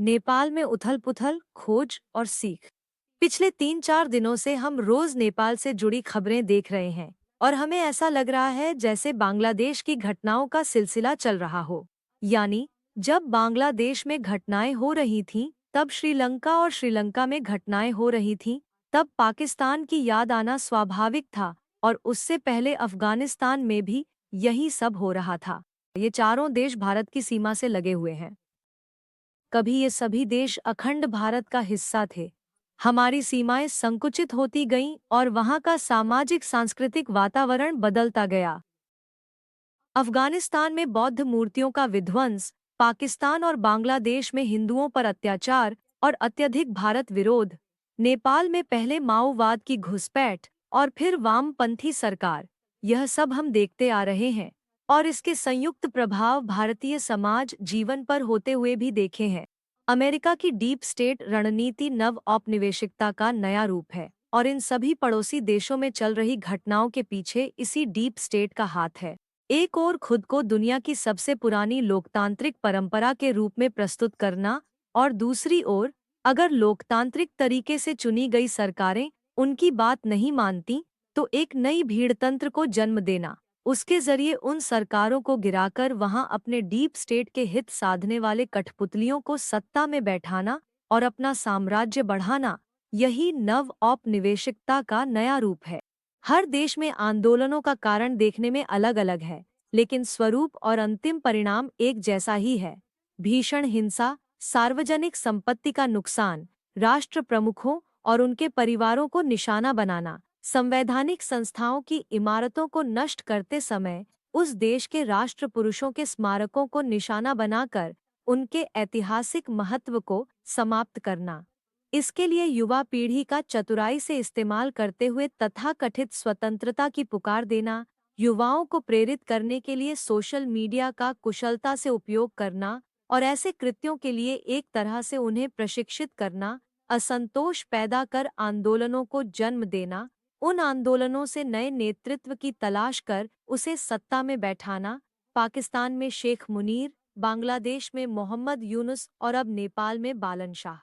नेपाल में उथल-पुथल, खोज और सीख। पिछले 3-4 दिनों से हम रोज नेपाल से जुड़ी खबरें देख रहे हैं और हमें ऐसा लग रहा है जैसे बांग्लादेश की घटनाओं का सिलसिला चल रहा हो। यानी जब बांग्लादेश में घटनाएं हो रही थीं, तब श्रीलंका और श्रीलंका में घटनाएं हो रही थीं, तब पाकिस्तान की याद आना स्वाभाविक था और उससे पहले अफगानिस्तान में भी यही सब हो रहा था। ये चारों देश भारत की सीमा से लगे हुए हैं। कभी ये सभी देश अखंड भारत का हिस्सा थे। हमारी सीमाएं संकुचित होती गईं और वहां का सामाजिक सांस्कृतिक वातावरण बदलता गया। अफगानिस्तान में बौद्ध मूर्तियों का विध्वंस, पाकिस्तान और बांग्लादेश में हिंदुओं पर अत्याचार और अत्यधिक भारत विरोध, नेपाल में पहले माओवाद की घुसपैठ और फिर वामपंथी सरकार, यह सब हम देखते आ रहे हैं और इसके संयुक्त प्रभाव भारतीय समाज जीवन पर होते हुए भी देखे हैं। अमेरिका की डीप स्टेट रणनीति नव औपनिवेशिकता का नया रूप है और इन सभी पड़ोसी देशों में चल रही घटनाओं के पीछे इसी डीप स्टेट का हाथ है। एक ओर खुद को दुनिया की सबसे पुरानी लोकतांत्रिक परंपरा के रूप में प्रस्तुत करना और दूसरी ओर अगर लोकतांत्रिक तरीके से चुनी गई सरकारें उनकी बात नहीं मानती तो एक नई भीड़तंत्र को जन्म देना, उसके जरिए उन सरकारों को गिराकर वहां अपने डीप स्टेट के हित साधने वाले कठपुतलियों को सत्ता में बैठाना और अपना साम्राज्य बढ़ाना, यही नव औपनिवेशिकता का नया रूप है। हर देश में आंदोलनों का कारण देखने में अलग अलग है, लेकिन स्वरूप और अंतिम परिणाम एक जैसा ही है। भीषण हिंसा, सार्वजनिक संपत्ति का नुकसान, राष्ट्र प्रमुखों और उनके परिवारों को निशाना बनाना, संवैधानिक संस्थाओं की इमारतों को नष्ट करते समय उस देश के राष्ट्र पुरुषों के स्मारकों को निशाना बनाकर उनके ऐतिहासिक महत्व को समाप्त करना। इसके लिए युवा पीढ़ी का चतुराई से इस्तेमाल करते हुए तथाकथित स्वतंत्रता की पुकार देना, युवाओं को प्रेरित करने के लिए सोशल मीडिया का कुशलता से उपयोग करना और ऐसे कृत्यों के लिए एक तरह से उन्हें प्रशिक्षित करना, असंतोष पैदा कर आंदोलनों को जन्म देना, उन आंदोलनों से नए नेतृत्व की तलाश कर उसे सत्ता में बैठाना, पाकिस्तान में शेख मुनीर, बांग्लादेश में मोहम्मद यूनुस और अब नेपाल में बालन शाह।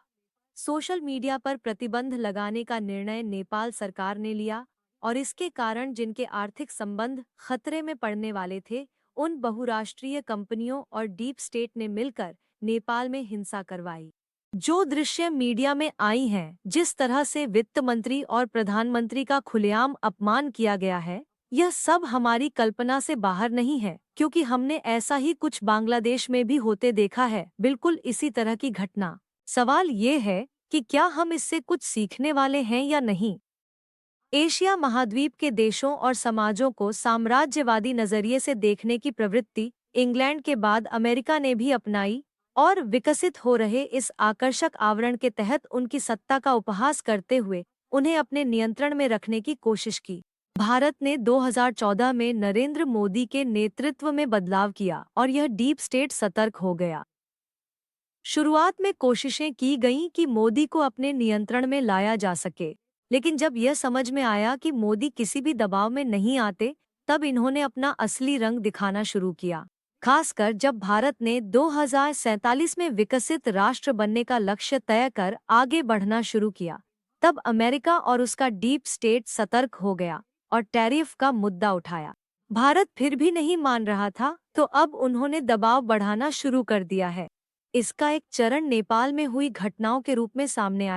सोशल मीडिया पर प्रतिबंध लगाने का निर्णय नेपाल सरकार ने लिया और इसके कारण जिनके आर्थिक संबंध खतरे में पड़ने वाले थे, उन बहुराष्ट्रीय कंपनियों और डीप स्टेट ने मिलकर नेपाल में हिंसा करवाई। जो दृश्य मीडिया में आई हैं, जिस तरह से वित्त मंत्री और प्रधानमंत्री का खुलेआम अपमान किया गया है, यह सब हमारी कल्पना से बाहर नहीं है, क्योंकि हमने ऐसा ही कुछ बांग्लादेश में भी होते देखा है, बिल्कुल इसी तरह की घटना। सवाल ये है कि क्या हम इससे कुछ सीखने वाले हैं या नहीं। एशिया महाद्वीप के देशों और समाजों को साम्राज्यवादी नजरिए से देखने की प्रवृत्ति इंग्लैंड के बाद अमेरिका ने भी अपनाई और विकसित हो रहे इस आकर्षक आवरण के तहत उनकी सत्ता का उपहास करते हुए उन्हें अपने नियंत्रण में रखने की कोशिश की। भारत ने 2014 में नरेंद्र मोदी के नेतृत्व में बदलाव किया और यह डीप स्टेट सतर्क हो गया। शुरुआत में कोशिशें की गईं कि मोदी को अपने नियंत्रण में लाया जा सके, लेकिन जब यह समझ में आया कि मोदी किसी भी दबाव में नहीं आते, तब इन्होंने अपना असली रंग दिखाना शुरू किया। खासकर जब भारत ने 2047 में विकसित राष्ट्र बनने का लक्ष्य तय कर आगे बढ़ना शुरू किया, तब अमेरिका और उसका डीप स्टेट सतर्क हो गया और टैरिफ का मुद्दा उठाया। भारत फिर भी नहीं मान रहा था, तो अब उन्होंने दबाव बढ़ाना शुरू कर दिया है। इसका एक चरण नेपाल में हुई घटनाओं के रूप में सामने आया।